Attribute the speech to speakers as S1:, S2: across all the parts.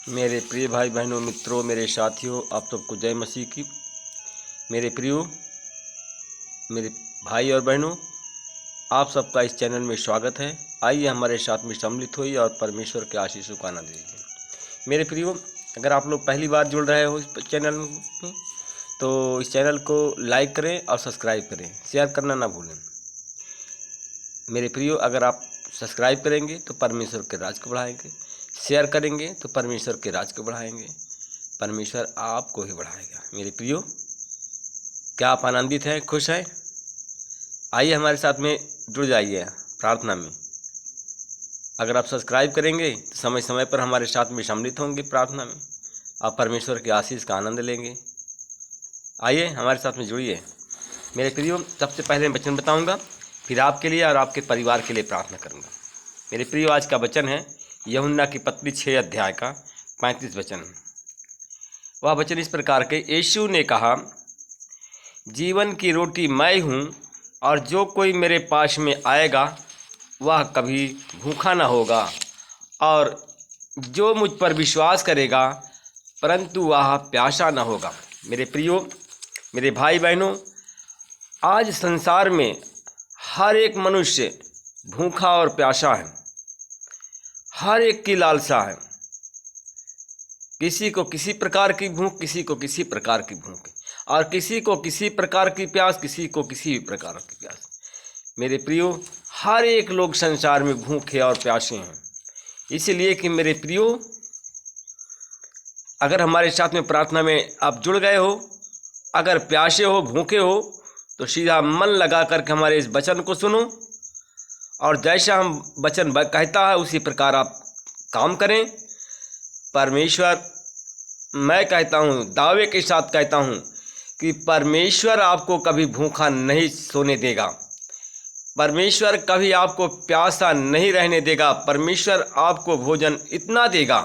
S1: मेरे प्रिय भाई बहनों, मित्रों, मेरे साथियों, आप सबको जय मसीह की। मेरे प्रियो, मेरे भाई और बहनों, आप सबका इस चैनल में स्वागत है। आइए हमारे साथ में सम्मिलित होइए और परमेश्वर के आशीषों का आनंद लीजिए। मेरे प्रियो, अगर आप लोग पहली बार जुड़ रहे हो इस चैनल में तो इस चैनल को लाइक करें और सब्सक्राइब करें, शेयर करना ना भूलें। मेरे प्रियो, अगर आप सब्सक्राइब करेंगे तो परमेश्वर के राज को बढ़ाएंगे, शेयर करेंगे तो परमेश्वर के राज को बढ़ाएंगे, परमेश्वर आपको ही बढ़ाएगा। मेरे प्रियो, क्या आप आनंदित हैं, खुश हैं? आइए हमारे साथ में जुड़ जाइए प्रार्थना में। अगर आप सब्सक्राइब करेंगे तो समय समय पर हमारे साथ में सम्मिलित होंगे प्रार्थना में, आप परमेश्वर के आशीष का आनंद लेंगे। आइए हमारे साथ में जुड़िए। मेरे प्रियो, सबसे पहले मैं वचन बताऊंगा, फिर आपके लिए और आपके परिवार के लिए प्रार्थना करूंगा। मेरे प्रियो, आज का वचन है यूहन्ना की पत्री 6 अध्याय का 35 वचन। वह वचन इस प्रकार के, यीशु ने कहा, जीवन की रोटी मैं हूँ और जो कोई मेरे पास में आएगा वह कभी भूखा न होगा, और जो मुझ पर विश्वास करेगा परंतु वह प्यासा न होगा। मेरे प्रियो, मेरे भाई बहनों, आज संसार में हर एक मनुष्य भूखा और प्यासा है। हर एक की लालसा है, किसी को किसी प्रकार की भूख, किसी को किसी प्रकार की भूख, और किसी को किसी प्रकार की प्यास, किसी को किसी भी प्रकार की प्यास। मेरे प्रियो, हर एक लोग संसार में भूखे और प्यासे हैं। इसलिए कि मेरे प्रियो, अगर हमारे साथ में प्रार्थना में आप जुड़ गए हो, अगर प्यासे हो, भूखे हो, तो सीधा मन लगा करके हमारे इस वचन को सुनो, और जैसा हम वचन कहता है उसी प्रकार आप काम करें। परमेश्वर, मैं कहता हूँ, दावे के साथ कहता हूँ कि परमेश्वर आपको कभी भूखा नहीं सोने देगा। परमेश्वर कभी आपको प्यासा नहीं रहने देगा। परमेश्वर आपको भोजन इतना देगा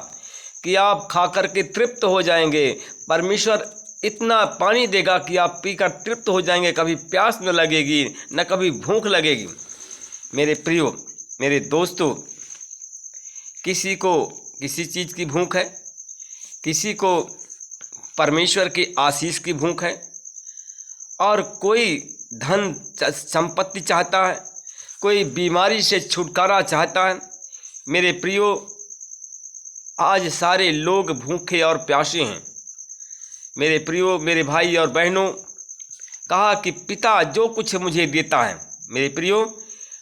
S1: कि आप खाकर के तृप्त हो जाएंगे। परमेश्वर इतना पानी देगा कि आप पीकर तृप्त हो जाएंगे, कभी प्यास न लगेगी, न कभी भूख लगेगी। मेरे प्रियो, मेरे दोस्तों, किसी को किसी चीज़ की भूख है, किसी को परमेश्वर की आशीष की भूख है, और कोई धन संपत्ति चाहता है, कोई बीमारी से छुटकारा चाहता है। मेरे प्रियो, आज सारे लोग भूखे और प्यासे हैं। मेरे प्रियो, मेरे भाई और बहनों, कहा कि पिता जो कुछ मुझे देता है, मेरे प्रियो,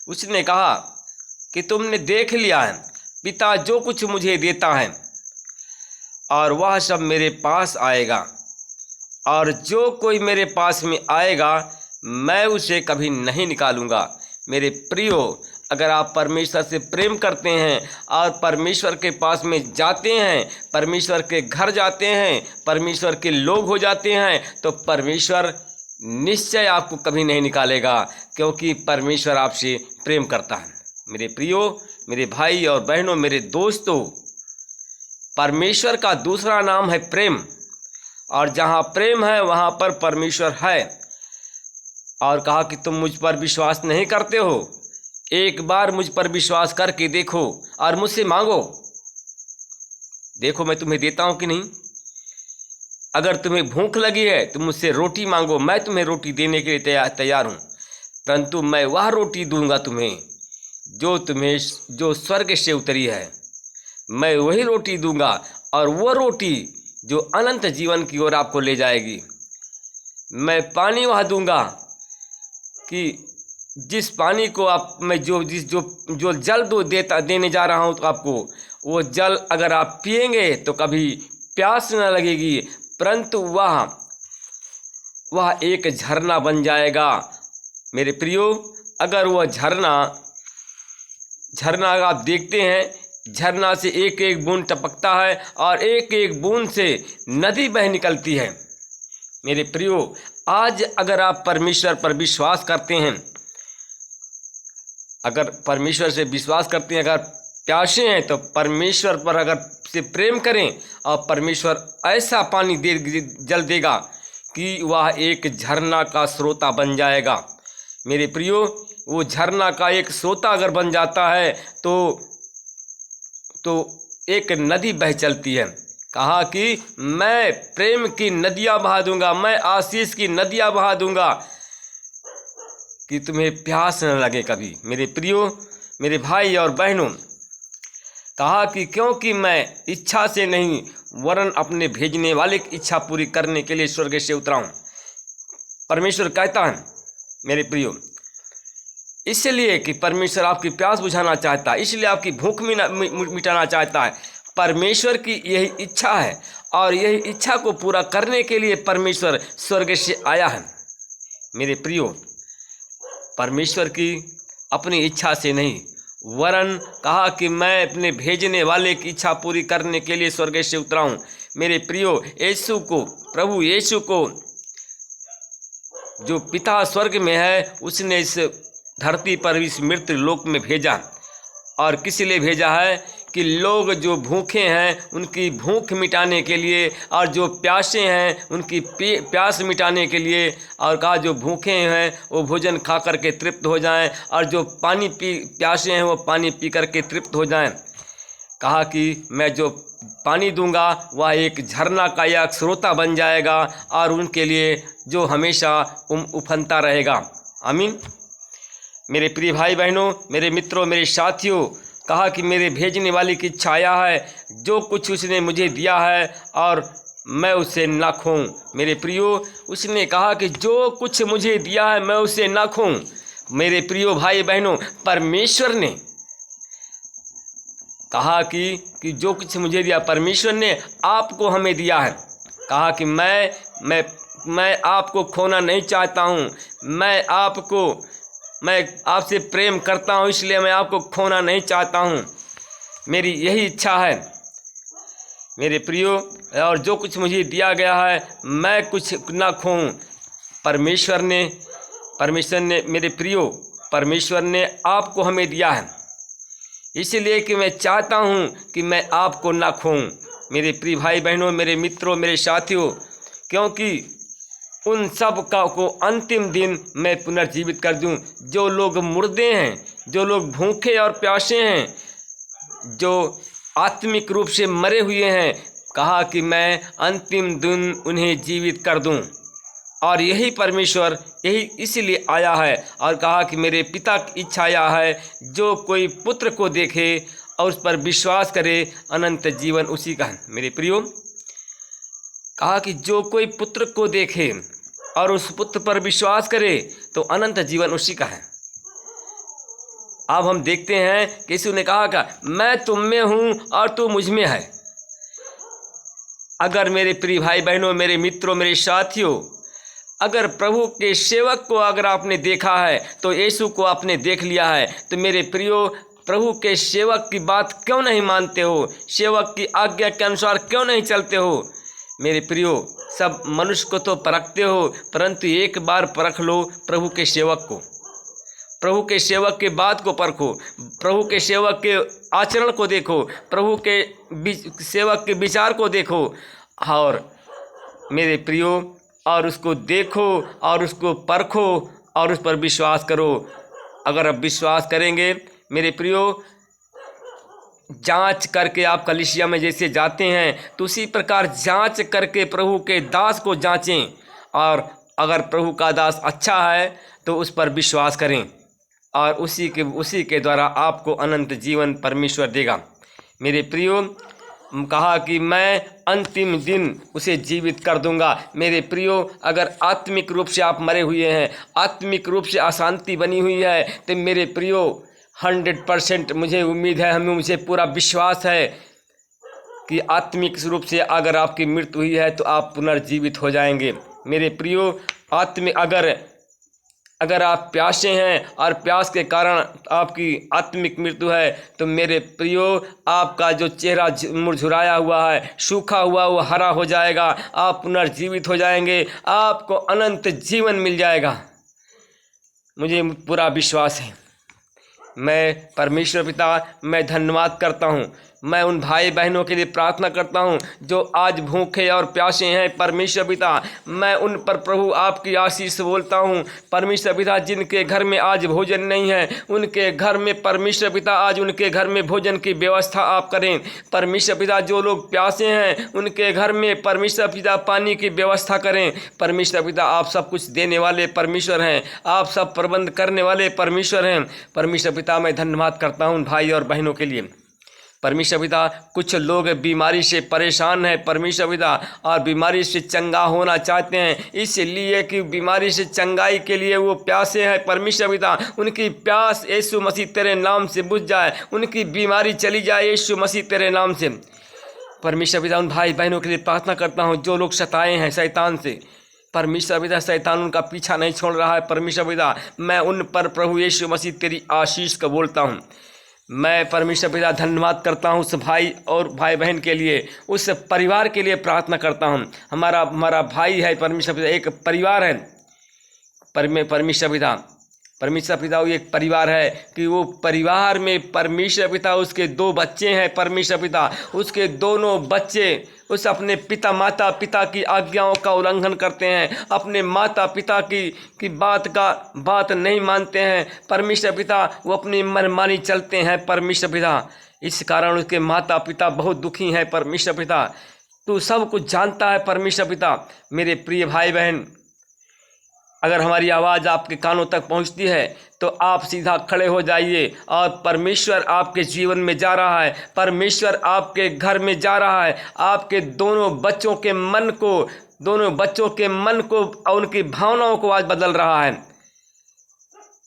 S1: उसने कहा कि तुमने देख लिया है, पिता जो कुछ मुझे देता है और वह सब मेरे पास आएगा, और जो कोई मेरे पास में आएगा मैं उसे कभी नहीं निकालूंगा। मेरे प्रियो, अगर आप परमेश्वर से प्रेम करते हैं और परमेश्वर के पास में जाते हैं, परमेश्वर के घर जाते हैं, परमेश्वर के लोग हो जाते हैं, तो परमेश्वर निश्चय आपको कभी नहीं निकालेगा, क्योंकि परमेश्वर आपसे प्रेम करता है। मेरे प्रियो, मेरे भाई और बहनों, मेरे दोस्तों, परमेश्वर का दूसरा नाम है प्रेम, और जहाँ प्रेम है वहाँ पर परमेश्वर है। और कहा कि तुम मुझ पर विश्वास नहीं करते हो, एक बार मुझ पर विश्वास करके देखो और मुझसे मांगो, देखो मैं तुम्हें देता हूँ कि नहीं। अगर तुम्हें भूख लगी है तो मुझसे रोटी मांगो, मैं तुम्हें रोटी देने के लिए तैयार हूँ, परंतु मैं वह रोटी दूंगा तुम्हें जो स्वर्ग से उतरी है। मैं वही रोटी दूंगा, और वो रोटी जो अनंत जीवन की ओर आपको ले जाएगी। मैं पानी वह दूंगा कि जिस पानी को आप मैं जो जल देने जा रहा हूँ तो आपको, वो जल अगर आप पिएंगे तो कभी प्यास न लगेगी, परंतु वह एक झरना बन जाएगा। मेरे प्रियो, अगर वह झरना आप देखते हैं, झरना से एक एक बूंद टपकता है और एक एक बूंद से नदी बह निकलती है। मेरे प्रियो, आज अगर आप परमेश्वर पर विश्वास करते हैं, अगर परमेश्वर से विश्वास करते हैं, अगर प्यासे हैं, तो परमेश्वर पर अगर से प्रेम करें, और परमेश्वर ऐसा पानी जल देगा कि वह एक झरना का स्रोता बन जाएगा। मेरे प्रियो, वो झरना का एक स्रोता अगर बन जाता है तो एक नदी बह चलती है। कहा कि मैं प्रेम की नदियाँ बहा दूंगा, मैं आशीष की नदियाँ बहा दूंगा कि तुम्हें प्यास न लगे कभी। मेरे प्रियो, मेरे भाई और बहनों, कहा कि क्योंकि मैं इच्छा से नहीं वरन अपने भेजने वाले की इच्छा पूरी करने के लिए स्वर्ग से उतरा हूँ। परमेश्वर कहता है मेरे प्रियो, इसलिए कि परमेश्वर आपकी प्यास बुझाना चाहता है, इसलिए आपकी भूख मिटाना चाहता है। परमेश्वर की यही इच्छा है और यही इच्छा को पूरा करने के लिए परमेश्वर स्वर्ग से आया है। मेरे प्रियो, परमेश्वर की अपनी इच्छा से नहीं वरन कहा कि मैं अपने भेजने वाले की इच्छा पूरी करने के लिए स्वर्ग से उतरा हूँ। मेरे प्रियो, यीशु को, प्रभु यीशु को जो पिता स्वर्ग में है उसने इस धरती पर इस मृत्यु लोक में भेजा। और किस लिए भेजा है कि लोग जो भूखे हैं उनकी भूख मिटाने के लिए, और जो प्यासे हैं उनकी प्यास मिटाने के लिए, और कहा जो भूखे हैं वो भोजन खा करके तृप्त हो जाएं, और जो पानी प्यासे हैं वो पानी पी करके तृप्त हो जाएं। कहा कि मैं जो पानी दूंगा वह एक झरना का एक स्रोता बन जाएगा और उनके लिए जो हमेशा उफनता रहेगा। आमीन। मेरे प्रिय भाई बहनों, मेरे मित्रों, मेरे साथियों, कहा कि मेरे भेजने वाले की इच्छा आया है, जो कुछ उसने मुझे दिया है और मैं उसे ना खोऊं। मेरे प्रियो, उसने कहा कि जो कुछ मुझे दिया है मैं उसे ना खोऊं। मेरे प्रियो भाई बहनों, परमेश्वर ने कहा कि जो कुछ मुझे दिया, परमेश्वर ने आपको हमें दिया है। कहा कि मैं आपको खोना नहीं चाहता हूँ, मैं आपसे प्रेम करता हूँ, इसलिए मैं आपको खोना नहीं चाहता हूँ। मेरी यही इच्छा है मेरे प्रियो, और जो कुछ मुझे दिया गया है मैं कुछ ना खोऊं। परमेश्वर ने मेरे प्रियो, परमेश्वर ने आपको हमें दिया है, इसलिए कि मैं चाहता हूँ कि मैं आपको ना खोऊं। मेरे प्रिय भाई बहनों, मेरे मित्रों, मेरे साथियों, क्योंकि उन सब को अंतिम दिन मैं पुनर्जीवित कर दूं। जो लोग मुर्दे हैं, जो लोग भूखे और प्यासे हैं, जो आत्मिक रूप से मरे हुए हैं, कहा कि मैं अंतिम दिन उन्हें जीवित कर दूं। और यही परमेश्वर यही इसलिए आया है और कहा कि मेरे पिता की इच्छा आया है, जो कोई पुत्र को देखे और उस पर विश्वास करे अनंत जीवन उसी का है। मेरे प्रियो, कहा कि जो कोई पुत्र को देखे और उस पुत्र पर विश्वास करे तो अनंत जीवन उसी का है। अब हम देखते हैं कि यीशु ने कहा कि मैं तुम में हूँ और तू मुझ में है। अगर मेरे प्रिय भाई बहनों, मेरे मित्रों, मेरे साथियों, अगर प्रभु के सेवक को अगर आपने देखा है तो यीशु को आपने देख लिया है। तो मेरे प्रियो, प्रभु के सेवक की बात क्यों नहीं मानते हो? सेवक की आज्ञा के अनुसार क्यों नहीं चलते हो? मेरे प्रियो, सब मनुष्य को तो परखते हो, परंतु एक बार परख लो प्रभु के सेवक को। प्रभु के सेवक के बात को परखो, प्रभु के सेवक के आचरण को देखो, प्रभु के सेवक के विचार को देखो, और मेरे प्रियो, और उसको देखो और उसको परखो और उस पर विश्वास करो। अगर आप विश्वास करेंगे मेरे प्रियो, जांच करके आप कलीसिया में जैसे जाते हैं तो उसी प्रकार जांच करके प्रभु के दास को जांचें, और अगर प्रभु का दास अच्छा है तो उस पर विश्वास करें, और उसी के द्वारा आपको अनंत जीवन परमेश्वर देगा। मेरे प्रियो, कहा कि मैं अंतिम दिन उसे जीवित कर दूंगा। मेरे प्रियो, अगर आत्मिक रूप से आप मरे हुए हैं, आत्मिक रूप से अशांति बनी हुई है, तो मेरे प्रियो 100% मुझे उम्मीद है, मुझे पूरा विश्वास है कि आत्मिक रूप से अगर आपकी मृत्यु हुई है तो आप पुनर्जीवित हो जाएंगे। मेरे प्रियो, अगर आप प्यासे हैं और प्यास के कारण आपकी आत्मिक मृत्यु है तो मेरे प्रियो, आपका जो चेहरा मुरझुराया हुआ है, सूखा हुआ, वो हरा हो जाएगा, आप पुनर्जीवित हो जाएंगे, आपको अनंत जीवन मिल जाएगा। मुझे पूरा विश्वास है। मैं परमेश्वर पिता, मैं धन्यवाद करता हूँ मैं उन भाई बहनों के लिए प्रार्थना करता हूँ जो आज भूखे और प्यासे हैं परमेश्वर पिता। मैं उन पर प्रभु आपकी आशीष बोलता हूँ परमेश्वर पिता। जिनके घर में आज भोजन नहीं है उनके घर में परमेश्वर पिता आज उनके घर में भोजन की व्यवस्था आप करें परमेश्वर पिता। जो लोग प्यासे हैं उनके घर में परमेश्वर पिता पानी की व्यवस्था करें परमेश्वर पिता। आप सब कुछ देने वाले परमेश्वर हैं, आप सब प्रबंध करने वाले परमेश्वर हैं परमेश्वर पिता। मैं धन्यवाद करता हूँ भाई और बहनों के लिए परमेश्वर पिता। कुछ लोग बीमारी से परेशान हैं परमेश्वर पिता और बीमारी से चंगा होना चाहते हैं, इसलिए कि बीमारी से चंगाई के लिए वो प्यासे हैं परमेश्वर पिता। उनकी प्यास यीशु मसीह तेरे नाम से बुझ जाए, उनकी बीमारी चली जाए यीशु मसीह तेरे नाम से परमेश्वर पिता। उन भाई बहनों के लिए प्रार्थना करता हूँ जो लोग सताए हैं शैतान से परमेश्वर पिता। शैतान उनका पीछा नहीं छोड़ रहा है परमेश्वर पिता। मैं उन पर प्रभु यीशु मसीह तेरी आशीष का बोलता हूँ। मैं परमेश्वर पिता धन्यवाद करता हूँ उस भाई और भाई बहन के लिए, उस परिवार के लिए प्रार्थना करता हूँ। हमारा भाई है परमेश्वर पिता, एक परिवार है परमेश्वर पिता। परमेश्वर पिता वो एक परिवार है कि वो परिवार में परमेश्वर पिता उसके 2 बच्चे हैं परमेश्वर पिता। उसके दोनों बच्चे उस अपने माता पिता की आज्ञाओं का उल्लंघन करते हैं, अपने माता पिता की बात नहीं मानते हैं परमेश्वर पिता। वो अपनी मनमानी चलते हैं परमेश्वर पिता। इस कारण उसके माता पिता बहुत दुखी हैं परमेश्वर पिता। तू सब कुछ जानता है परमेश्वर पिता। मेरे प्रिय भाई बहन, अगर हमारी आवाज़ आपके कानों तक पहुंचती है तो आप सीधा खड़े हो जाइए और परमेश्वर आपके जीवन में जा रहा है, परमेश्वर आपके घर में जा रहा है। आपके दोनों बच्चों के मन को और उनकी भावनाओं को आज बदल रहा है।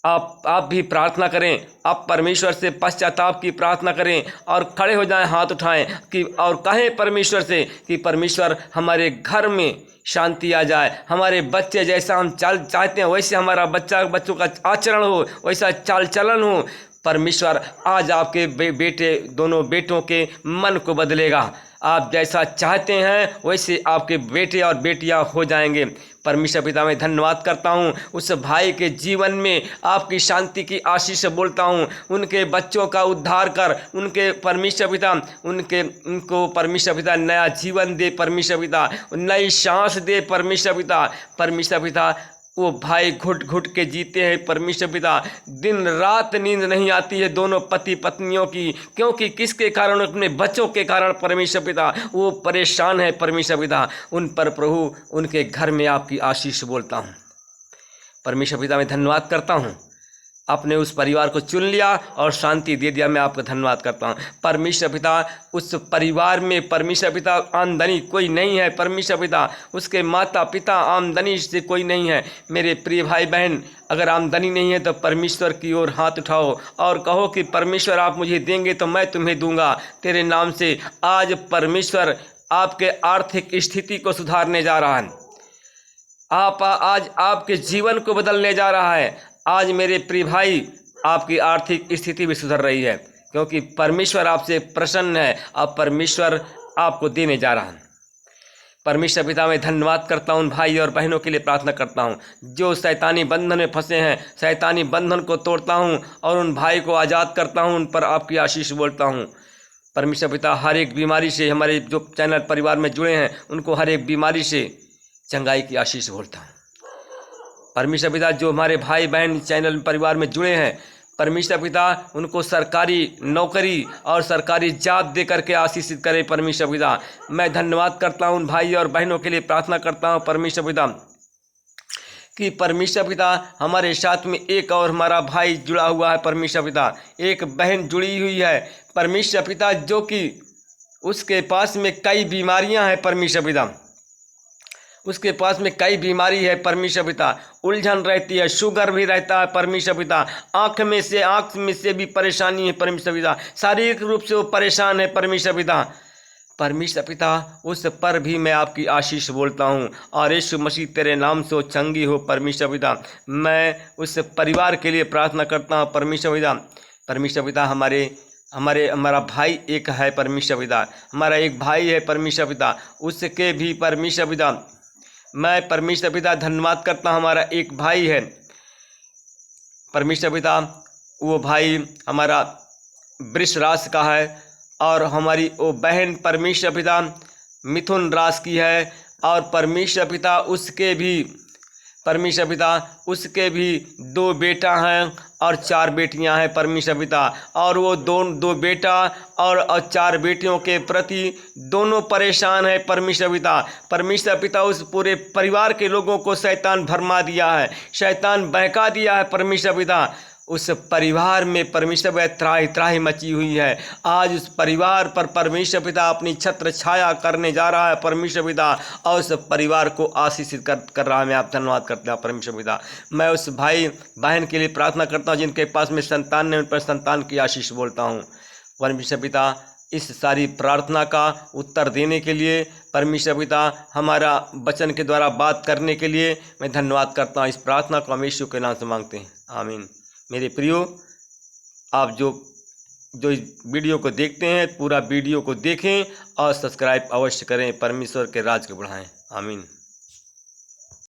S1: आप भी प्रार्थना करें, आप परमेश्वर से पश्चाताप की प्रार्थना करें और खड़े हो जाएं, हाथ उठाएं कि और कहें परमेश्वर से कि परमेश्वर हमारे घर में शांति आ जाए। हमारे बच्चे जैसा हम चाहते हैं वैसे हमारा बच्चों का आचरण हो, वैसा चाल चलन हो। परमेश्वर आज आपके बेटे दोनों बेटों के मन को बदलेगा। आप जैसा चाहते हैं वैसे आपके बेटे और बेटियां हो जाएंगे परमेश्वर पिता। मैं धन्यवाद करता हूं उस भाई के जीवन में आपकी शांति की आशीष बोलता हूं। उनके बच्चों का उद्धार कर, उनके परमेश्वर पिता उनको परमेश्वर पिता नया जीवन दे परमेश्वर पिता, नई सांस दे परमेश्वर पिता। परमेश्वर पिता वो भाई घुट घुट के जीते हैं परमेश्वर पिता। दिन रात नींद नहीं आती है दोनों पति पत्नियों की, क्योंकि किसके कारण? अपने बच्चों के कारण परमेश्वर पिता। वो परेशान है परमेश्वर पिता। उन पर प्रभु उनके घर में आपकी आशीष बोलता हूँ परमेश्वर पिता। मैं धन्यवाद करता हूँ आपने उस परिवार को चुन लिया और शांति दे दिया। मैं आपका धन्यवाद करता हूँ परमेश्वर पिता। उस परिवार में परमेश्वर पिता आमदनी कोई नहीं है परमेश्वर पिता। उसके माता पिता आमदनी से कोई नहीं है। मेरे प्रिय भाई बहन, अगर आमदनी नहीं है तो परमेश्वर की ओर हाथ उठाओ और कहो कि परमेश्वर आप मुझे देंगे तो मैं तुम्हें दूंगा तेरे नाम से। आज परमेश्वर आपके आर्थिक स्थिति को सुधारने जा रहा है। आज आपके जीवन को बदलने जा रहा है। आज मेरे प्रिय भाई, आपकी आर्थिक स्थिति भी सुधर रही है क्योंकि परमेश्वर आपसे प्रसन्न है। अब परमेश्वर आपको देने जा रहा है परमेश्वर पिता। मैं धन्यवाद करता हूँ भाई और बहनों के लिए प्रार्थना करता हूँ जो शैतानी बंधन में फंसे हैं। शैतानी बंधन को तोड़ता हूँ और उन भाई को आज़ाद करता हूँ। उन पर आपकी आशीष बोलता हूँ परमेश्वर पिता। हर एक बीमारी से, हमारे जो चैनल परिवार में जुड़े हैं उनको हर एक बीमारी से चंगाई की आशीष बोलता हूँ परमेश्वर पिता। जो हमारे भाई बहन चैनल परिवार में जुड़े हैं परमेश्वर पिता, उनको सरकारी नौकरी और सरकारी जॉब दे करके आशीषित करे परमेश्वर पिता। मैं धन्यवाद करता हूँ उन भाई और बहनों के लिए प्रार्थना करता हूँ परमेश्वर पिता कि परमेश्वर पिता हमारे साथ में एक और हमारा भाई जुड़ा हुआ है परमेश्वर पिता। एक बहन जुड़ी हुई है परमेश्वर पिता, जो कि उसके पास में कई बीमारियां हैं परमेश्वर पिता। उसके पास में कई बीमारी है परमेश्वर पिता। उलझन रहती है, शुगर भी रहता है परमेश्वर पिता। आँख में से भी परेशानी है परमेश्वर पिता। शारीरिक रूप से वो परेशान है परमेश्वर पिता। परमेश्वर पिता, उस पर भी मैं आपकी आशीष बोलता हूँ और यीशु मसीह तेरे नाम से वो चंगी हो परमेश्वर पिता। मैं उस परिवार के लिए प्रार्थना करता हूँ परमेश्वर पिता। परमेश्वर पिता, हमारा भाई एक है परमेश्वर पिता। हमारा एक भाई है परमेश्वर पिता, उसके भी परमेश्वर पिता मैं परमेश्वर पिता धन्यवाद करता हूँ। हमारा एक भाई है परमेश्वर पिता। वो भाई हमारा वृष राशि का है और हमारी वो बहन परमेश्वर पिता मिथुन राशि की है, और परमेश्वर पिता उसके भी 2 बेटा हैं और 4 बेटियां हैं परमेश्वर पिता, और वो 2 बेटा और 4 बेटियों के प्रति दोनों परेशान है परमेश्वर पिता उस पूरे परिवार के लोगों को शैतान भरमा दिया है, शैतान बहका दिया है परमेश्वर पिता। उस परिवार में परमेश्वर पिता त्राही त्राही मची हुई है। आज उस परिवार पर परमेश्वर पिता अपनी छत्र छाया करने जा रहा है परमेश्वर पिता, और उस परिवार को आशीषित कर रहा है। मैं आप धन्यवाद करता हूँ परमेश्वर पिता। मैं उस भाई बहन के लिए प्रार्थना करता हूँ जिनके पास में संतान नहीं, उन पर संतान की आशीष बोलता हूँ परमेश्वर पिता। इस सारी प्रार्थना का उत्तर देने के लिए परमेश्वर पिता हमारा वचन के द्वारा बात करने के लिए मैं धन्यवाद करता हूँ। इस प्रार्थना को हम यीशु के नाम से मांगते हैं, आमीन। मेरे प्रियो, आप जो इस वीडियो को देखते हैं पूरा वीडियो को देखें और सब्सक्राइब अवश्य करें। परमेश्वर के राज को बढ़ाएं, आमीन।